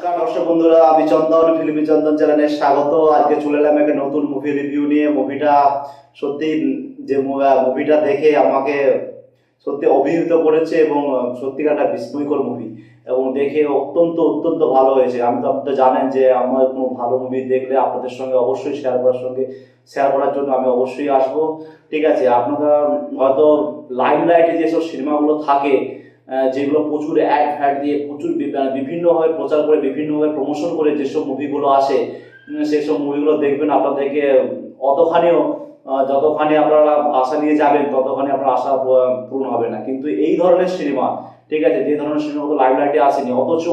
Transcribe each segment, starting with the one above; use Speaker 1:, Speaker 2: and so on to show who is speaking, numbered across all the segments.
Speaker 1: নমস্কার দর্শক বন্ধুরা, আমি চন্দন ফিল্মি চন্দন চ্যানেলে স্বাগত। আজকে চলে এলাম একটা নতুন মুভি রিভিউ নিয়ে। মুভিটা সত্যি যে মুভিটা দেখে আমাকে সত্যি অভিভূত করেছে এবং সত্যিকার একটা বিস্ময়কর মুভি এবং দেখে অত্যন্ত অত্যন্ত ভালো হয়েছে। আমি তো আপনি তো জানেন যে আমার কোনো ভালো মুভি দেখলে আপনাদের সঙ্গে অবশ্যই শেয়ার করার জন্য আমি অবশ্যই আসবো। ঠিক আছে, আপনারা হয়তো লাইমলাইটে যেসব সিনেমাগুলো থাকে, যেগুলো প্রচুর অ্যাড ফ্যাড দিয়ে প্রচুর বিভিন্নভাবে প্রচার করে বিভিন্নভাবে প্রমোশন করে যেসব মুভিগুলো আসে, সেই সব মুভিগুলো দেখবেন আপনাদেরকে অতখানিও যতখানি আপনারা আশা নিয়ে যাবেন ততখানি আপনার আশা পূরণ হবে না। কিন্তু এই ধরনের সিনেমা, ঠিক আছে, যে ধরনের সিনেমাগুলো লাইমলাইটে আসেনি অথচ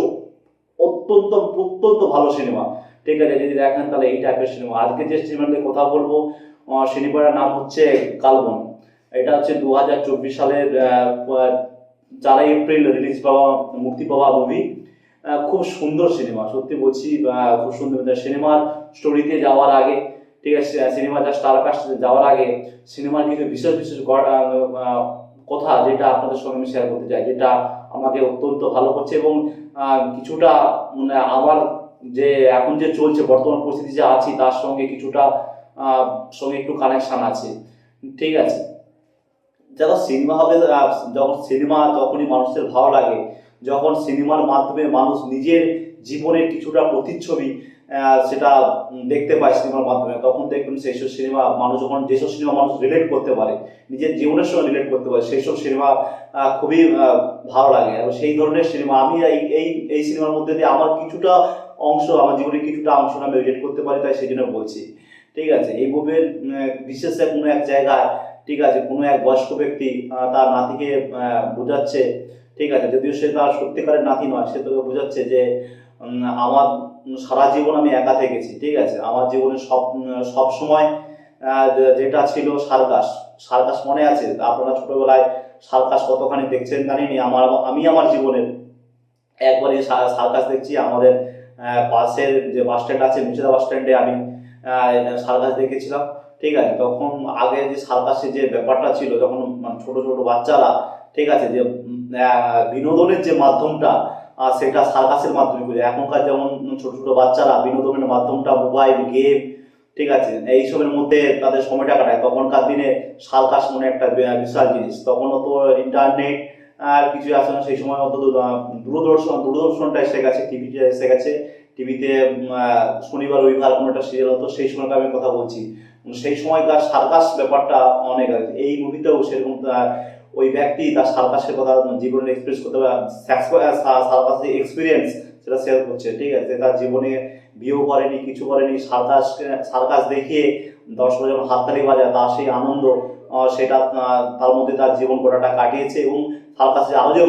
Speaker 1: অত্যন্ত অত্যন্ত ভালো সিনেমা, ঠিক আছে, যদি দেখেন তাহলে এই টাইপের সিনেমা। আজকে যে সিনেমা নিয়ে কথা বলবো, সিনেমাটার নাম হচ্ছে কালবন। এটা হচ্ছে 2024 সালের 4 এপ্রিল মুক্তি পাওয়া মুভি। খুব সুন্দর সিনেমা, সত্যি বলছি, খুব সুন্দর সিনেমার স্টোরিতে যাওয়ার আগে, ঠিক আছে, সিনেমা যা স্টার কাস্ট যাওয়ার আগে সিনেমার কিছু বিশেষ বিশেষ কথা যেটা আপনাদের সঙ্গে আমি শেয়ার করতে চাই, যেটা আমাকে অত্যন্ত ভালো করছে এবং কিছুটা মানে আমার যে এখন যে চলছে বর্তমান পরিস্থিতি যে আছি তার সঙ্গে কিছুটা সঙ্গে একটু কানেকশন আছে। ঠিক আছে, যারা সিনেমা হবে, যখন সিনেমা তখনই মানুষের ভালো লাগে যখন সিনেমার মাধ্যমে মানুষ নিজের জীবনের কিছুটা প্রতিচ্ছবি সেটা দেখতে পায় সিনেমার মাধ্যমে। তখন দেখবেন সেই সব সিনেমা মানুষ যখন যেসব সিনেমা মানুষ রিলেট করতে পারে, নিজের জীবনের সঙ্গে রিলেট করতে পারে, সেই সব সিনেমা খুবই ভালো লাগে। এবং সেই ধরনের সিনেমা আমি এই সিনেমার মধ্যে দিয়ে আমার কিছুটা অংশ, আমার জীবনের কিছুটা অংশ আমি রিলেট করতে পারি, তাই সেই জন্য বলছি। ঠিক আছে, এই মুভির বিশেষ কোনো এক জায়গায়, ঠিক আছে, কোনো এক বয়স্ক ব্যক্তি তার নাতিকে বোঝাচ্ছে, ঠিক আছে, যদিও সে তার সত্যিকারের নাতি নয়, সে তোকে বোঝাচ্ছে যে আমার সারা জীবন আমি একা থেকেছি, ঠিক আছে, আমার জীবনে সব সময় যেটা ছিল সার্কাস। সার্কাস মনে আছে আপনারা ছোটবেলায় সার্কাস কতখানি দেখছেন জানি নি। আমি আমার জীবনের একবারই সার্কাস দেখছি। আমাদের পাশের যে বাস স্ট্যান্ড আছে, মুর্শিদা বাস স্ট্যান্ডে আমি সার্কাস দেখেছিলাম। ঠিক আছে, তখন আগে যে সার্কাসের যে ব্যাপারটা ছিল, যখন ছোট ছোট বাচ্চারা, ঠিক আছে, যে বিনোদনের যে মাধ্যমটা সেটা সার্কাসের মাধ্যমে করে। এখনকার যেমন ছোট ছোট বাচ্চারা বিনোদনের মাধ্যমটা মোবাইল গেম, ঠিক আছে, এইসবের মধ্যে তাদের সময়টা কাটায়। তখনকার দিনে সার্কাস মনে একটা বিশাল জিনিস। তখনও তো ইন্টারনেট আর কিছু আসে না সেই সময়, অন্তত দূরদর্শনটা এসে গেছে, টিভিতে এসে গেছে। টিভিতে শনিবার রবিবার কোনো একটা সিরিয়াল হতো, সেই সময়টা আমি কথা বলছি। সেই সময়কার সার্কাস ব্যাপারটা অনেক আছে। এই মুভিতেও সেরকম ওই ব্যক্তি তার সার্কাসের কথা জীবনে এক্সপ্রেস করতে সার্কাসের এক্সপিরিয়েন্স সেটা শেয়ার করছে। ঠিক আছে, তার জীবনে বিয়েও করেনি, কিছু করেনি, সার্কাস দেখিয়ে দর্শক যখন হাততালি বাজায় তার সেই আনন্দ, সেটা তার মধ্যে তার জীবন গোটাটা কাটিয়েছে। এবং সার্কাসে আরও যে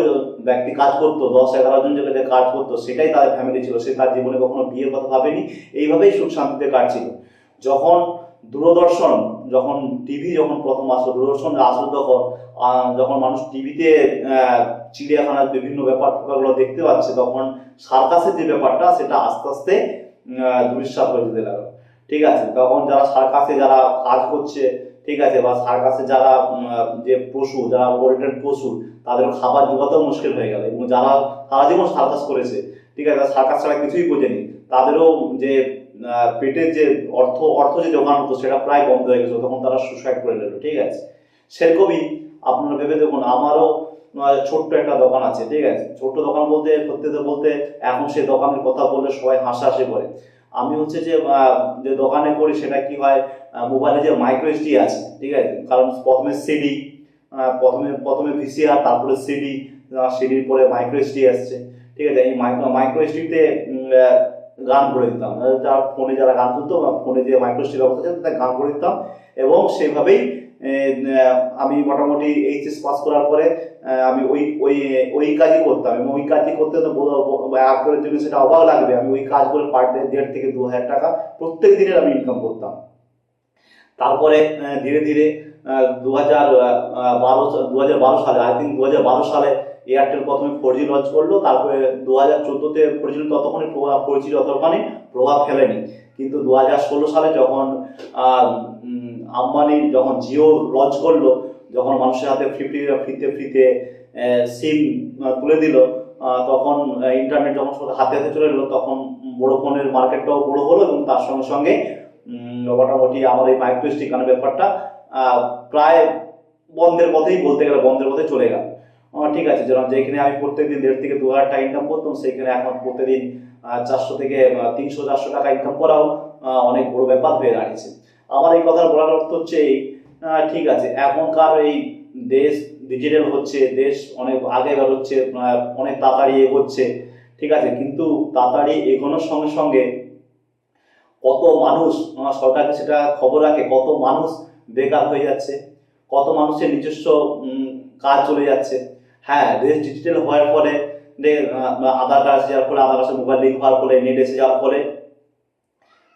Speaker 1: ব্যক্তি কাজ করতো, 10-11 জন যে কাজ করতো, সেটাই তাদের ফ্যামিলি ছিল। সে তার জীবনে কখনো বিয়ের কথা ভাবেনি, এইভাবেই সুখ শান্তিতে কাটছিল। যখন দূরদর্শন, যখন টিভি যখন প্রথম আসলো, দূরদর্শন আসলো, যখন মানুষ টিভিতে চিড়িয়াখানার বিভিন্ন ব্যাপারগুলো দেখতে পাচ্ছে, তখন সার্কাসের যে ব্যাপারটা সেটা আস্তে আস্তে দুঃসাৎ হয়ে যেতে লাগলো। ঠিক আছে, তখন যারা সার্কাসে যারা কাজ করছে, ঠিক আছে, বা সার্কাসে যারা যে পশু, যারা পোল্ট্রেড পশু, তাদের খাবার জোগাতেও মুশকিল হয়ে গেল। এবং যারা সারা জীবন সার্কাস করেছে, ঠিক আছে, সার্কাস ছাড়া কিছুই বোঝেনি, তাদেরও যে পেটের যে অর্থ যে জোগান হতো সেটা প্রায় বন্ধ হয়ে গেছে। তখন তারা সুসাইড করে নিল। ঠিক আছে, সেরকমই আপনারা ভেবে দেখুন, আমারও ছোট্ট একটা দোকান আছে। ঠিক আছে, ছোট্ট দোকান বলতে বলতে এখন সেই দোকানের কথা বললে সবাই হাসাহাসি করে। আমি হচ্ছে যে দোকানে করি সেটা কি হয়, মোবাইলে যে মাইক্রো এসডি আছে, ঠিক আছে, কারণ প্রথমে সিডি, প্রথমে ভিসিআর, তারপরে সিডির পরে মাইক্রো এসডি আসছে। ঠিক আছে, এই মাইক্রো এসডিতে গান করে দিতাম। ফোনে যারা গান শুনতো, ফোনে যে মাইক্রো এসডি ব্যবস্থা আছে তাতে গান করে দিতাম। এবং সেইভাবেই আমি মোটামুটি এইচএস পাস করার পরে আমি ওই কাজই করতাম। এবং ওই কাজই করতে তো আপনাদের জন্য সেটা অবাক লাগবে, আমি ওই কাজ করে পার ডে 1,500 থেকে 2,000 টাকা প্রত্যেক দিনের আমি ইনকাম করতাম। তারপরে ধীরে ধীরে 2012 সালে, আই থিঙ্ক 2012 সালে এয়ারটেল প্রথমে 4G লঞ্চ করলো। তারপরে 2014-তে 4G ততক্ষণে 4G অতখানি প্রভাব ফেলেনি। কিন্তু 2016 সালে যখন আম্বানি যখন জিও লঞ্চ করলো, যখন মানুষের হাতে ফ্রিতে সিম তুলে দিল, তখন ইন্টারনেট যখন হাতে হাতে চলে এলো, তখন বড় ফোনের মার্কেটটাও বড় হলো এবং তার সঙ্গে সঙ্গে মোটামুটি আমার এই মাইক্রো এসডি কার্ডের ব্যাপারটা প্রায় বন্ধের পথেই, বলতে গেলে বন্ধের পথে চলে গেল। ঠিক আছে, যেখানে আমি প্রত্যেকদিন 1,500 থেকে 2,000 টাকা ইনকাম করতাম, সেখানে এখন প্রত্যেকদিন 400 থেকে 300-400 টাকা ইনকাম করাও অনেক বড় ব্যাপার হয়ে দাঁড়িয়েছে। আমার এই কথা বলার অর্থ হচ্ছে এই, ঠিক আছে, এখনকার এই দেশ ডিজিটাল হচ্ছে, দেশ অনেক আগে বেরোচ্ছে, অনেক তাড়াতাড়ি এগোচ্ছে, ঠিক আছে, কিন্তু তাড়াতাড়ি এগোনোর সঙ্গে সঙ্গে কত মানুষ, সরকারকে সেটা খবর রাখে, কত মানুষ বেকার হয়ে যাচ্ছে, কত মানুষের নিজস্ব কাজ চলে যাচ্ছে। হ্যাঁ, দেশ ডিজিটাল হওয়ার ফলে, আধার কার্ড এসে যাওয়ার ফলে, আধার কার্ডে মোবাইল লিঙ্ক হওয়ার ফলে, নেট এসে যাওয়ার ফলে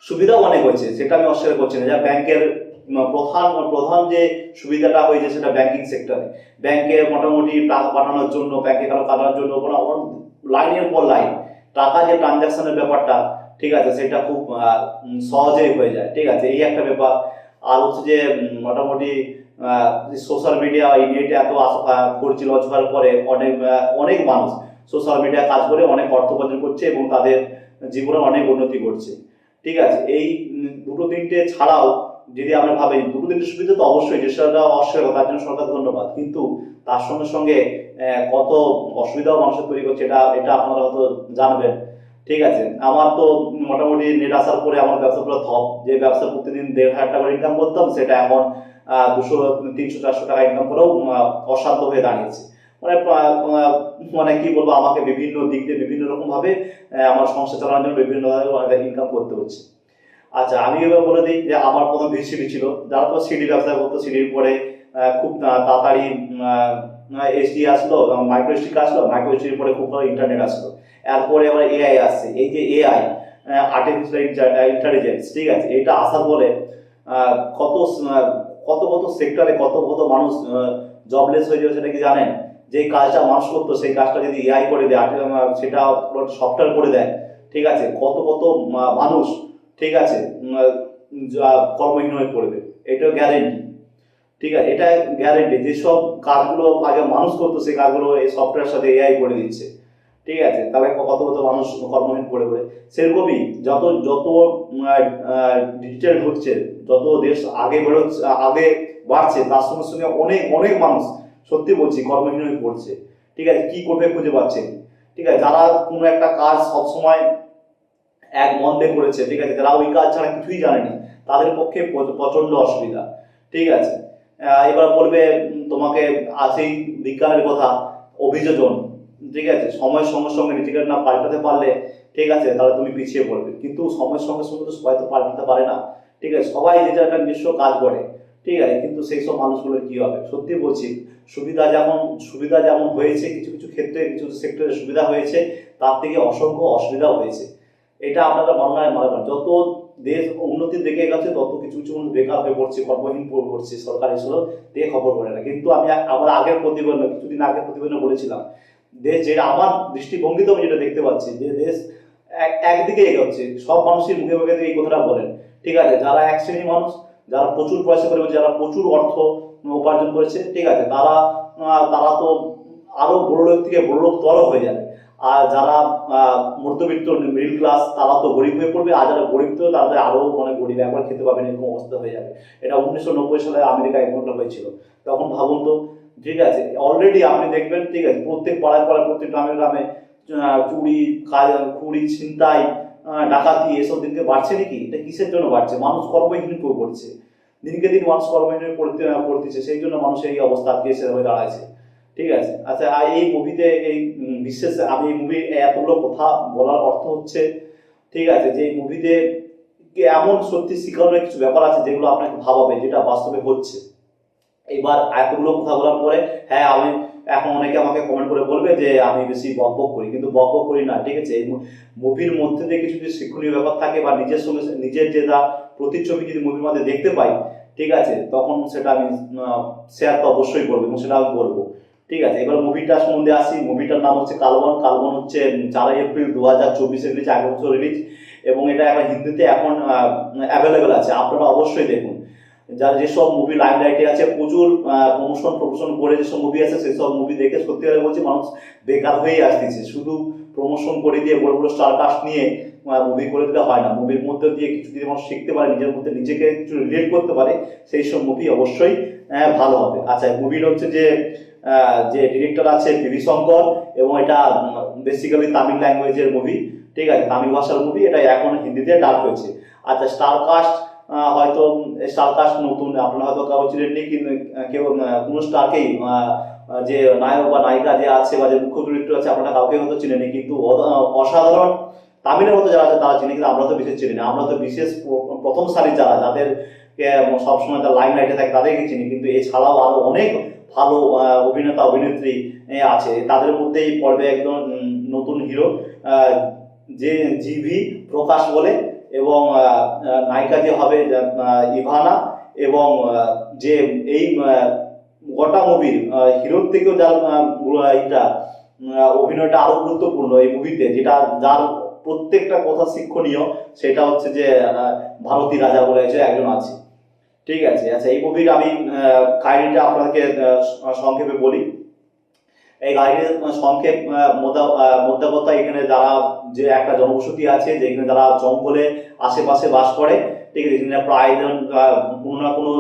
Speaker 1: সুবিধাও অনেক হয়েছে, সেটা আমি অস্বীকার করছি না। যা ব্যাংকের প্রধান যে সুবিধাটা হয়েছে সেটা ব্যাংকিং সেক্টরে, ব্যাংকে মোটামুটি টাকা পাঠানোর জন্য, ব্যাংকে কারো পাঠানোর জন্য কোনো লাইনের পর লাইন টাকা যে ট্রানজাকশনের ব্যাপারটা, ঠিক আছে, সেটা খুব সহজেই হয়ে যায়। ঠিক আছে, এই একটা ব্যাপার। আর হচ্ছে যে মোটামুটি সোশ্যাল মিডিয়া, এই নেটে এত করছিল হওয়ার পরে অনেক মানুষ সোশ্যাল মিডিয়া কাজ করে অনেক অর্থ উপার্জন করছে এবং তাদের জীবনে অনেক উন্নতি করছে। ঠিক আছে, এই দুটো তিনটে ছাড়াও যদি আমরা ভাবি, দুটো তিনটে সুবিধা তো অবশ্যই, যেটা অস্বীকার, তার জন্য সরকার ধন্যবাদ, কিন্তু তার সঙ্গে সঙ্গে কত অসুবিধাও মানুষের তৈরি করছে, এটা আপনারা হয়তো জানবেন। ঠিক আছে, আমার তো মোটামুটি নেট আসার পরে আমার ব্যবসা পুরো থপ, যে ব্যবসা প্রতিদিন 1,500 টাকা করে ইনকাম করতাম, সেটা এখন 200, 300, 400 টাকা ইনকাম করেও অসাধ্য হয়ে দাঁড়িয়েছে। মানে কি বলবো, আমাকে বিভিন্ন দিক দিয়ে বিভিন্ন রকম ভাবে আমার সংসার চালানোর জন্য বিভিন্ন ইনকাম করতে হচ্ছে। আচ্ছা, আমি এবার বলে দিই যে আমার প্রথম ভিসিডি ছিল, যারা তো সিডি ব্যবসা করতো, সিডির পরে খুব তাড়াতাড়ি এসডি আসলো, মাইক্রো এসডি আসলো, মাইক্রো এসডির পরে খুব ইন্টারনেট আসলো, এরপরে আবার এআই আসছে। এই যে এআই, আর্টিফিশিয়াল ইন্টেলিজেন্স, ঠিক আছে, এটা আসার পরে কত কত কত সেক্টরে কত কত মানুষ জবলেস হয়ে যাবে, সেটা কি জানেন? যে কাজটা মানুষ করতো সেই কাজটা যদি এআই করে দেয়, সেটা সফটওয়্যার করে দেয়, ঠিক আছে, কত কত মানুষ, ঠিক আছে, কর্মহীন হয়ে পড়বে, এটাও গ্যারেন্টি। ঠিক আছে, এটা গ্যারেন্টি। যেসব কাজগুলো আগে মানুষ করতো সেই কাজগুলো এই সফটওয়্যার সাথে এআই করে দিচ্ছে। ঠিক আছে, তাহলে কত কত মানুষ কর্মহীন পড়ে পড়ে। সেরকমই যত যত ডিজিটাল হচ্ছে, যত দেশ আগে বেরোচ্ছে, আগে বাড়ছে, তার সঙ্গে সঙ্গে অনেক অনেক মানুষ, সত্যি বলছি, কর্মহীন হয়ে পড়ছে। ঠিক আছে, কি করবে খুঁজে পাচ্ছে। ঠিক আছে, যারা কোনো একটা কাজ সবসময় এক মন দিয়ে করেছে, ঠিক আছে, যারা ওই কাজ ছাড়া কিছুই জানেনি, তাদের পক্ষে প্রচন্ড অসুবিধা। ঠিক আছে, এবার বলবে তোমাকে সেই বিজ্ঞানের কথা, অভিযোজন, ঠিক আছে, সময়ের সঙ্গে সঙ্গে নিজেকে না পাল্টাতে পারলে, ঠিক আছে, তাহলে তুমি পিছিয়ে পড়বে। কিন্তু সময়ের সঙ্গে সঙ্গে তো সবাই তো পাল্টাতে পারে না। ঠিক আছে, সবাই নিজের একটা নিজস্ব কাজ করে। ঠিক আছে, কিন্তু সেই সব মানুষগুলোর কি হবে? সত্যি বলছি, সুবিধা যেমন হয়েছে, কিছু কিছু ক্ষেত্রে কিছু সেক্টরে সুবিধা হয়েছে, তার থেকে অসংখ্য অসুবিধাও হয়েছে। এটা আপনারা বাংলায় মনে করেন, যত দেশ উন্নতির দিকে গেছে, তত কিছু কিছু মানুষ বেকার হয়ে পড়ছে, কর্মহীন পড়ছে, সরকার এসব দিয়ে খবর করে না। কিন্তু আমি আমার আগের প্রতিবেদন, কিছুদিন আগের প্রতিবেদনে বলেছিলাম, দেশ যেটা আমার দৃষ্টিভঙ্গিতে আমি যেটা দেখতে পাচ্ছি, যে দেশ একদিকে এগোচ্ছে। সব মানুষের মুখে মুখে এই কথাটা বলেন, ঠিক আছে, যারা এক শ্রেণীর মানুষ, যারা প্রচুর পয়সা করে, যারা প্রচুর অর্থ উপার্জন করেছে, ঠিক আছে, তারা তো আরো বড় লোক থেকে বড় লোক তর হয়ে যাবে। আর যারা মধ্যবিত্ত মিডল ক্লাস, তারা তো গরিব হয়ে পড়বে। আর যারা গরিব, তো তাদের আরো অনেক গরিব, একবার খেতে পাবেন এরকম অবস্থা হয়ে যাবে। এটা 1990 সালে আমেরিকায় এমনটা হয়েছিল। তখন ভাবুন তো, ঠিক আছে, অলরেডি আপনি দেখবেন, ঠিক আছে, প্রত্যেক পাড়ায় পাড়ায়, প্রত্যেক গ্রামে গ্রামে চুরি, ছিনতাই, ডাকাতি, এসব দিনকে বাড়ছে নাকি? এটা কিসের জন্য বাড়ছে? মানুষ কর্মহীন হয়ে পড়ছে, দিনকে দিন মানুষ কর্মহীন হয়ে পড়তেছে, সেই জন্য মানুষের এই অবস্থা আজকে এসে হয়ে দাঁড়াচ্ছে। ঠিক আছে, আচ্ছা, এই মুভিতে এই বিশেষ আমি এই মুভি এতগুলো কথা বলার অর্থ হচ্ছে, ঠিক আছে, যে এই মুভিতে এমন সত্যি শিখানোর কিছু ব্যাপার আছে যেগুলো আপনাকে ভাবাবে, যেটা বাস্তবে হচ্ছে। এবার এতগুলো কথা বলার পরে, হ্যাঁ, আমি এখন অনেকে আমাকে কমেন্ট করে বলবে যে আমি বেশি বকবক করি, কিন্তু বকবক করি না। ঠিক আছে, এই মুভির মধ্যে দিয়ে কিছু যদি শিক্ষণীয় ব্যাপার থাকে, বা নিজের সঙ্গে নিজের যে প্রতিচ্ছবি যদি মুভির মধ্যে দেখতে পাই, ঠিক আছে, তখন সেটা আমি শেয়ার তো অবশ্যই করবো এবং সেটা আমি বলবো। ঠিক আছে, এবার মুভিটার সম্বন্ধে আসি। মুভিটার নাম হচ্ছে কালবন। কালবন হচ্ছে 4 এপ্রিল 2024 রিলিজ, আগের বছর রিলিজ, এবং এটা এখন হিন্দিতে এখন অ্যাভেলেবেল আছে, আপনারা অবশ্যই দেখুন। যার যেসব মুভি লাইমলাইটে আছে, প্রচুর প্রমোশন করে যেসব মুভি আছে, সেসব মুভি দেখে সত্যি কথা বলছি মানুষ বেকার হয়েই আসতেছে। শুধু প্রমোশন করে দিয়ে বড় বড় স্টার কাস্ট নিয়ে মুভি করে দিলে হয় না। মুভির মধ্যে দিয়ে কিছু যদি মানুষ শিখতে পারে, নিজের মধ্যে নিজেকে কিছু রিলেট করতে পারে, সেই সব মুভি অবশ্যই ভালো হবে। আচ্ছা, মুভির হচ্ছে যে যে ডিরেক্টর আছে পিভি শঙ্কর, এবং এটা বেসিক্যালি তামিল ল্যাঙ্গুয়েজের মুভি, ঠিক আছে, তামিল ভাষার মুভি। এটা এখন হিন্দিতে ডাব হয়েছে। আচ্ছা, স্টার কাস্ট হয়তো স্টার কাস্ট নতুন, আপনারা হয়তো কারো চিনেননি, কিন্তু কেউ কোনো স্টারকেই যে নায়ক বা নায়িকা যে আছে বা যে মুখ্য চরিত্র আছে আপনারা কাউকে হয়তো চিনেনি, কিন্তু অসাধারণ তামিলের মতো যারা আছে তারা চিনে, কিন্তু আমরা তো বিশেষ চিনি না। আমরা তো বিশেষ প্রথম সারির যারা, যাদের সবসময় তার লাইন লাইটে থাকে তাদেরকে চিনি, কিন্তু এছাড়াও আরো অনেক ভালো অভিনেতা অভিনেত্রী আছে। তাদের মধ্যেই পড়বে একদম নতুন হিরো যে জিভি প্রকাশ বলে, এবং নায়িকা যে হবে ইভানা, এবং যে এই গোটা মুভির হিরোর থেকেও যার এটা অভিনয়টা আরো গুরুত্বপূর্ণ এই মুভিতে, যেটা যার প্রত্যেকটা কথা শিক্ষণীয়, সেটা হচ্ছে যে ভারতী রাজা বলে একজন আছে, ঠিক আছে। আচ্ছা, এই মুভির আমি কাহিনীটা আপনাদেরকে সংক্ষেপে বলি। এই গাড়ির সংক্ষেপ মোদ্দা এখানে যারা যে একটা জনবসতি আছে, যেখানে যারা জঙ্গলে আশেপাশে বাস করে, ঠিক আছে, যেখানে প্রায় কোনো না কোনো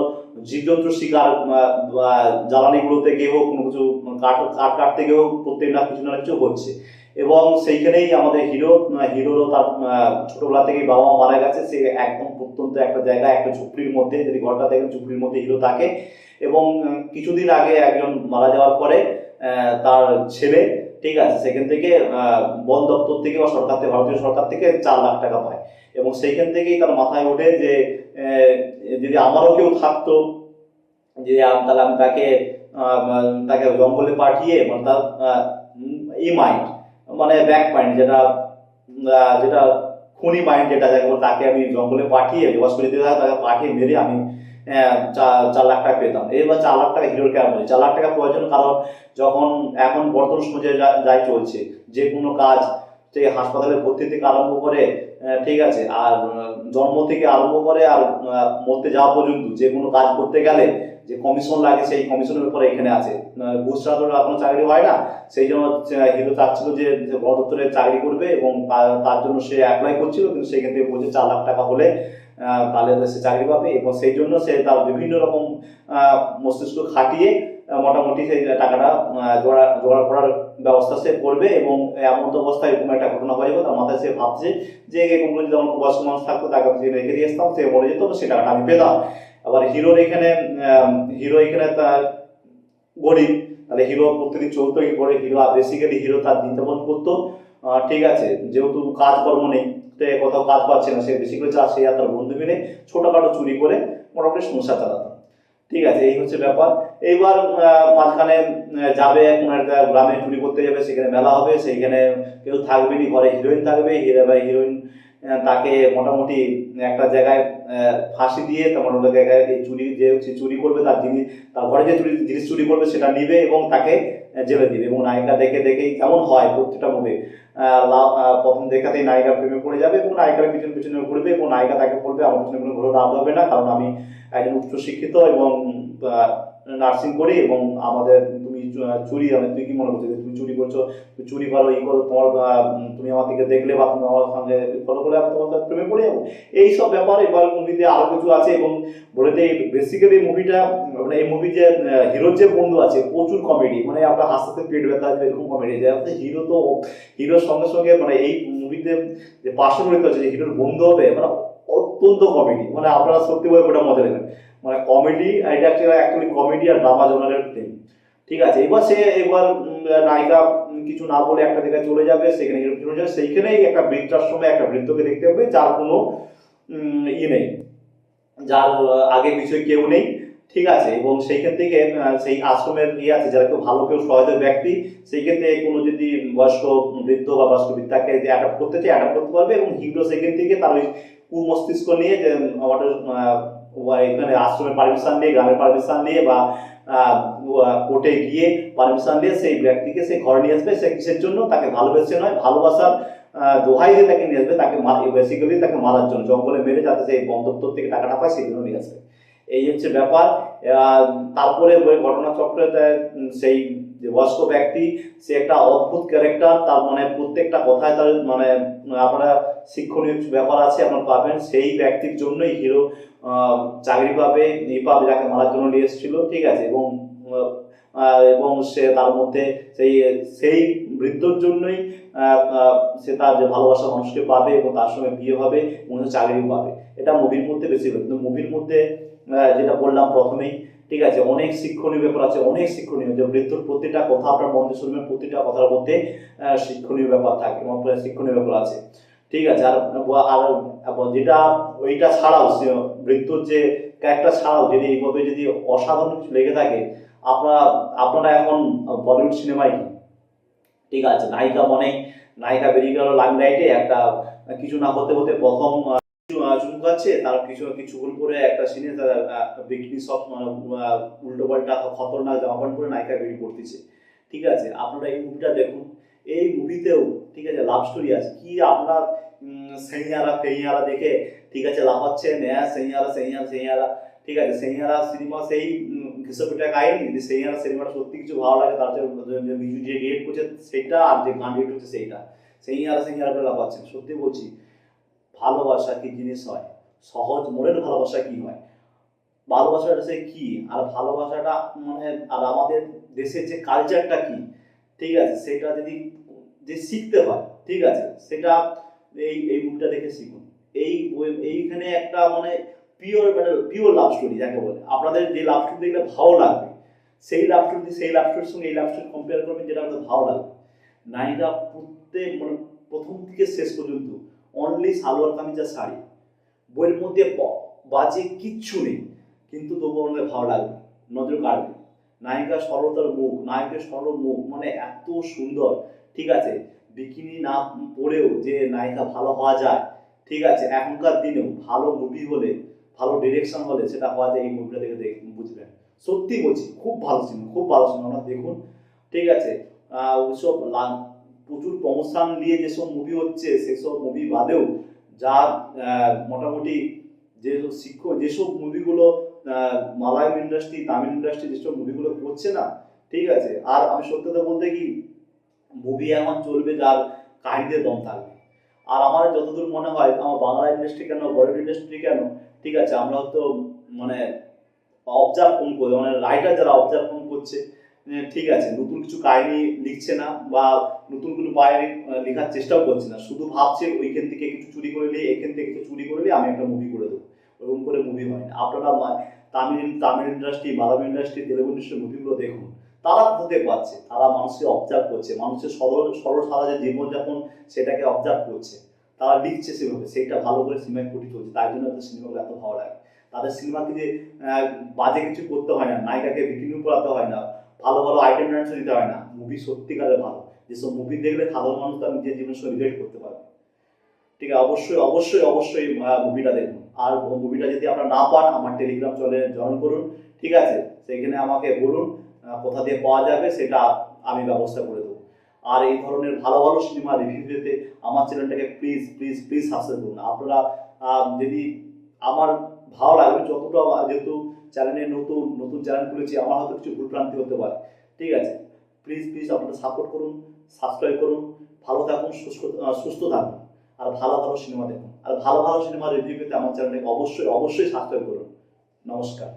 Speaker 1: জীবজন্তু শিকার জ্বালানিগুলোতে গিয়েও কোনো কিছু কাঠ কাটতে গিয়েও প্রত্যেক না কিছু হচ্ছে। এবং সেইখানেই আমাদের হিরোরও তার ছোটবেলা থেকেই বাবা মা মারা গেছে, সে একদম প্রত্যন্ত একটা জায়গায় একটা ঝুপড়ির মধ্যে, যদি ঘরটা দেখেন ঝুপড়ির মধ্যে হিরো থাকে। এবং কিছুদিন আগে একজন মারা যাওয়ার পরে তার ছেলে, ঠিক আছে, সেখান থেকে বন দপ্তর থেকে বা সরকার থেকে, ভারতীয় সরকার থেকে 4 লাখ টাকা পায়। এবং সেইখান থেকেই তার মাথায় ওঠে যে যদি আমারও কেউ থাকতো, যে তাহলে আমি তাকে তাকে জঙ্গলে পাঠিয়ে, মানে তার এই মাইন্ড মানে ব্যাক মাইন্ড যেটা যেটা খুনি মাইন্ড যেটা তাকে আমি জঙ্গলে পাঠিয়ে জবাস করে দিতে, তাকে পাঠিয়ে মেরে আমি 4 লাখ টাকা পেতাম। এবার 4 লাখ টাকা হিরোর কেন বলি? 4 লাখ টাকা প্রয়োজন, কারণ যখন এখন বর্তমান সমাজে যাই চলছে, যে কোনো কাজ থেকে হাসপাতালে ভর্তি থেকে আরম্ভ করে, ঠিক আছে, আর জন্ম থেকে আরম্ভ করে আর মরতে যাওয়া পর্যন্ত যে কোনো কাজ করতে গেলে যে কমিশন লাগে, সেই কমিশনের উপরে এখানে আছে। ঘুষ ছাড়া তো কোনো চাকরি হয় না। সেই জন্য হিরো চাচ্ছিল যে বন দপ্তরে চাকরি করবে, এবং তার জন্য সে অ্যাপ্লাই করছিল, কিন্তু সেখান থেকে বলছে 4 লাখ টাকা হলে তাহলে সে চাকরি পাবে। এবং সেই জন্য সে তার বিভিন্ন রকম মস্তিষ্ক খাটিয়ে মোটামুটি সেই টাকাটা জোগাড় করার ব্যবস্থা সে করবে। এবং এমন অবস্থায় এরকম একটা ঘটনা হয়ে যাবে, তার মাথায় সে ভাবছে যে এরকম যদি আমার বয়স্ক মানুষ থাকতো, তাকে আমি রেখে দিয়ে আসতাম, সে মরে যেত, সে টাকাটা আমি পেতাম। আবার হিরো এখানে তার গরিব, তাহলে হিরো প্রতিদিন চলতো কি করে? বেসিক্যালি হিরো তার দিন যাপন করতো, ঠিক আছে, যেহেতু কাজকর্ম নেই, কোথাও কাজ পাচ্ছে না, সে বেশি করে সে আর তার বন্ধু মিলে ছোটখাটো চুরি করে মোটামুটি সংসার চালাতো, ঠিক আছে। এই হচ্ছে ব্যাপার। এইবার মাঝখানে যাবে কোন একটা গ্রামে চুরি করতে যাবে, সেখানে মেলা হবে, সেইখানে কেউ থাকবে নি, ঘরে হিরোইন থাকবে, হিরোইন তাকে মোটামুটি একটা জায়গায় ফাঁসি দিয়ে, তার ওটা জায়গায় এই চুরি করবে, তার ঘরে যে জিনিস চুরি করবে সেটা নিবে এবং তাকে জেলে দিবে। এবং নায়িকা দেখেই কেমন হয় প্রত্যেকটা মুভি, প্রথম দেখাতেই নায়িকা প্রেমে পড়ে যাবে এবং নায়িকার পিছনে ঘুরবে, এবং নায়িকা তাকে বলবে আমার পিছনে কোনো ঘুরে লাভ হবে না, কারণ আমি একজন উচ্চশিক্ষিত এবং নার্সিং করি, এবং আমাদের তুমি চুরি, তুই কি মনে করছো তুমি চুরি করছো, তুমি চুরি করো, করো, তুমি আমার দিকে দেখলে বা তুমি আমার সঙ্গে ফলো করে আমি তোমার প্রেমে পড়ে যাবো, এইসব ব্যাপার। এবার মুভিতে আরো কিছু আছে, এবং বলেতে বেসিক্যালি মুভিটা মানে এই মুভি যে হিরোর যে বন্ধু আছে প্রচুর কমেডি, মানে আমরা হাসতে পেট ব্যথা আসবে এরকম কমেডি যায়। হিরোর সঙ্গে সঙ্গে মানে এই মুভিতে যে পার্শ্ববর্তী আছে যে হিরোর বন্ধু হবে, মানে অত্যন্ত কমেডি, মানে আপনারা সত্যি বলে ওটা মজা নেবেন, মানে কমেডি, এটা অ্যাকচুয়ালি কমেডি আর ড্রামা জনারের ফিল্ম, ঠিক আছে। এবার নায়িকা কিছু না বলে একটা জায়গায় চলে যাবে, সেখানে হিরো চলে যাবে, সেইখানেই একটা বৃদ্ধাশ্রমে একটা বৃদ্ধকে দেখতে হবে, যার কোনো নেই, যার আগে পিছনে কেউ নেই, ঠিক আছে। এবং সেইখান থেকে সেই আশ্রমের আছে যারা কেউ ভালো, কেউ সহায়তা ব্যক্তি, সেই ক্ষেত্রে কোনো যদি বয়স্ক বৃদ্ধ বা বয়স্ক বৃদ্ধাকে অ্যাডাপ্ট করতে চায় অ্যাডাপ্ট করতে পারবে। এবং হিরো সেখান থেকে তার ওই কুমস্তিষ্ক নিয়ে যে আমাদের এখানে আশ্রমের পারমিশন নিয়ে, গ্রামের পারমিশন নিয়ে বা কোর্টে গিয়ে পারমিশন নিয়ে সেই ব্যক্তিকে সে ঘরে নিয়ে আসবে। সে কিসের জন্য? তাকে ভালোবেসে নয়, ভালোবাসার দোহাই দিয়ে তাকে নিয়ে আসবে, তাকে বেসিক্যালি তাকে মারার জন্য, জঙ্গলে মেরে যাতে সেই বন দপ্তর থেকে টাকাটা পায় সেই জন্য নিয়ে আসবে। এই হচ্ছে ব্যাপার। তারপরে ওই ঘটনাচক্রে সেই যে বয়স্ক ব্যক্তি, সে একটা অদ্ভুত ক্যারেক্টার, তার মানে প্রত্যেকটা কথায় তার মানে আপনারা শিক্ষণীয় কিছু ব্যাপার আছে আপনারা পাবেন। সেই ব্যক্তির জন্যই হিরো চাকরি পাবে, যাকে মারার জন্য নিয়ে এসেছিল, ঠিক আছে। এবং সে তার মধ্যে সেই সেই বৃদ্ধর জন্যই সে তার যে ভালোবাসা মানুষকে পাবে এবং তার সঙ্গে বিয়ে হবে এবং চাকরিও পাবে। এটা মুভির মধ্যে বেশি হবে, কিন্তু মুভির মধ্যে যেটা বললাম প্রথমেই, ঠিক আছে, অনেক শিক্ষণীয় ব্যাপার আছে, অনেক শিক্ষণীয়, যে বৃদ্ধর প্রতিটা কথা আপনার মধ্যে শুনবেন, প্রতিটা কথার মধ্যে শিক্ষণীয় ব্যাপার থাকে এবং শিক্ষণীয় ব্যাপার আছে, ঠিক আছে। আর যেটা ওইটা ছাড়াও বৃদ্ধর যে ক্যারেক্টার ছাড়াও যদি এইভাবে যদি অসাধারণ কিছু লেগে থাকে, আপনারা এখন বলিউড সিনেমায় কি, ঠিক আছে, নায়িকা বেরিয়ে গেল লাইমলাইটে, একটা কিছু না হতে হতে প্রথম চুমকাচ্ছে, তার কিছুক্ষণ পরে একটা সিনে তার বিকিনি সব উল্টো পাল্টা খতরনাক জামা প্যান্ট পরে নায়িকা বেরিয়ে পড়তেছে, ঠিক আছে। আপনারা এই মুভিটা দেখুন, এই মুভিতেও ঠিক আছে লাভ স্টোরি আছে, কি আপনার সেইয়ারা ফেইয়ারা দেখে, ঠিক আছে, লাফাচ্ছেন, হ্যাঁ সেইয়ারা সেইয়ারা সেইয়ারা, ঠিক আছে। সেইয়ারা সিনেমা সেই ঘিসপিটা কাহিনী, যদি সেইয়ারা সিনেমাটা সত্যি কিছু ভালো লাগে, তার যে মিউজিক যে ডিরেক্ট করছে সেটা, আর যে গান ডিরেক্ট হচ্ছে সেইটা, সেইয়ারা সেইয়ারা করে লাফাচ্ছেন। সত্যি বলছি, ভালোবাসা কি জিনিস হয়, সহজ মনের ভালোবাসা কি হয়, ভালোবাসাটা সে কি, আর ভালোবাসাটা মানে আর আমাদের দেশের যে কালচারটা কি, ঠিক আছে, সেটা যদি যে শিখতে হয়, ঠিক আছে, সেটা এই মুভিটা দেখে শিখুন। এইখানে একটা মানে পিওর লাভ স্টোরি যাকে বলে, আপনাদের যে লাভ স্টোরি দেখলে ভালো লাগবে, সেই লাভ স্টোরির সঙ্গে এই লাভ স্টোরি কম্পেয়ার করবেন, যেটা আপনাদের ভালো লাগবে। নায়িকা প্রত্যেক মানে প্রথম থেকে শেষ পর্যন্ত অনলি সালোয়ার কামিজ আর শাড়ি, বইয়ের মধ্যে বাজে কিচ্ছু নেই, কিন্তু তবুও আমাদের ভালো লাগবে, নজর কাড়বে। নায়িকা সরলতার মুখ, নায়কের সরল মুখ মানে এত সুন্দর, ঠিক আছে। বিকিনি না পরেও যে নায়িকা ভালো হওয়া যায়, ঠিক আছে, এখনকার দিনেও ভালো মুভি হলে, ভালো ডিরেকশন হলে সেটা হওয়া যায়। এই মুভিটা দেখে বুঝবেন, সত্যি বলছি, খুব ভালো সিনেমা, খুব ভালো সিনেমা, আপনারা দেখুন, ঠিক আছে। ওইসব প্রচুর প্রমোশন নিয়ে যেসব মুভি হচ্ছে, সেসব মুভি বাদেও যা মোটামুটি যেসব মুভিগুলো মালায়ালাম ইন্ডাস্ট্রি, তামিল ইন্ডাস্ট্রি যেসব মুভিগুলো করছে না, ঠিক আছে। আর আমি সত্যি কথা বলতে কি, মুভি এখন চলবে যার কাহিনীতে দম থাকবে। আর আমার যতদূর মনে হয়, আমার বাংলা ইন্ডাস্ট্রি কেন, বলিউড ইন্ডাস্ট্রি কেন, ঠিক আছে, আমরা হয়তো মানে অবজার্ভ কম করে, মানে রাইটার যারা অবজার্ভ কম করছে, ঠিক আছে, নতুন কিছু কাহিনী লিখছে না, বা নতুন কোনো কাহিনী লেখার চেষ্টাও করছে না, শুধু ভাবছে ওইখান থেকে কিছু চুরি করে নিয়ে, এখান থেকে কিছু চুরি করে নিয়ে আমি একটা মুভি করে দেবো। ওরকম করে মুভি হয় না। আপনারা তামিল ইন্ডাস্ট্রি, মালায়ালাম ইন্ডাস্ট্রি, তেলেগু ইন্ডাস্ট্রির মুভিগুলো দেখুন, তারা হতে পারছে, তারা মানুষকে অবজার্ভ করছে, মানুষের সরল সাদা যে জীবনযাপন সেটাকে অবজার্ভ করছে, তারা লিখছে সেভাবে, সেইটা ভালো করে সিনেমায় ফুটে চলছে, তাই জন্য তাদের সিনেমাগুলো এত ভালো লাগে। তাদের সিনেমাকে যে বাজে কিছু করতে হয় না, নায়িকাকে বিকিনি পড়াতে হয় না, ভালো ভালো আইটেম ডান্স দিতে হয় না, মুভি সত্যিকারের ভালো, যেসব মুভি দেখলে সাধারণ মানুষ তার নিজের জীবনের সঙ্গে রিলেট করতে পারবে, ঠিক আছে। অবশ্যই অবশ্যই অবশ্যই মুভিটা দেখুন। আর মুভিটা যদি আপনারা না পান, আমার টেলিগ্রাম জয়েন করুন, ঠিক আছে, সেইখানে আমাকে বলুন কোথা দিয়ে পাওয়া যাবে, সেটা আমি ব্যবস্থা করে দেবো। আর এই ধরনের ভালো ভালো সিনেমা রিভিউ পেতে আমার চ্যানেলটাকে প্লিজ প্লিজ প্লিজ সাবস্ক্রাইব করুন। আপনারা যদি আমার ভালো লাগবে যতটা, যেহেতু চ্যানেলে নতুন নতুন চ্যানেল খুলেছি, আমার হয়তো কিছু ভুলভ্রান্তি হতে পারে, ঠিক আছে, প্লিজ প্লিজ আপনারা সাপোর্ট করুন, সাবস্ক্রাইব করুন, ভালো থাকুন, সুস্থ থাকুন, আর ভালো ভালো সিনেমা দেখুন। আর ভালো ভালো সিনেমা রিভিউ পেতে আমার চ্যানেলটাকে অবশ্যই অবশ্যই সাবস্ক্রাইব করুন। নমস্কার।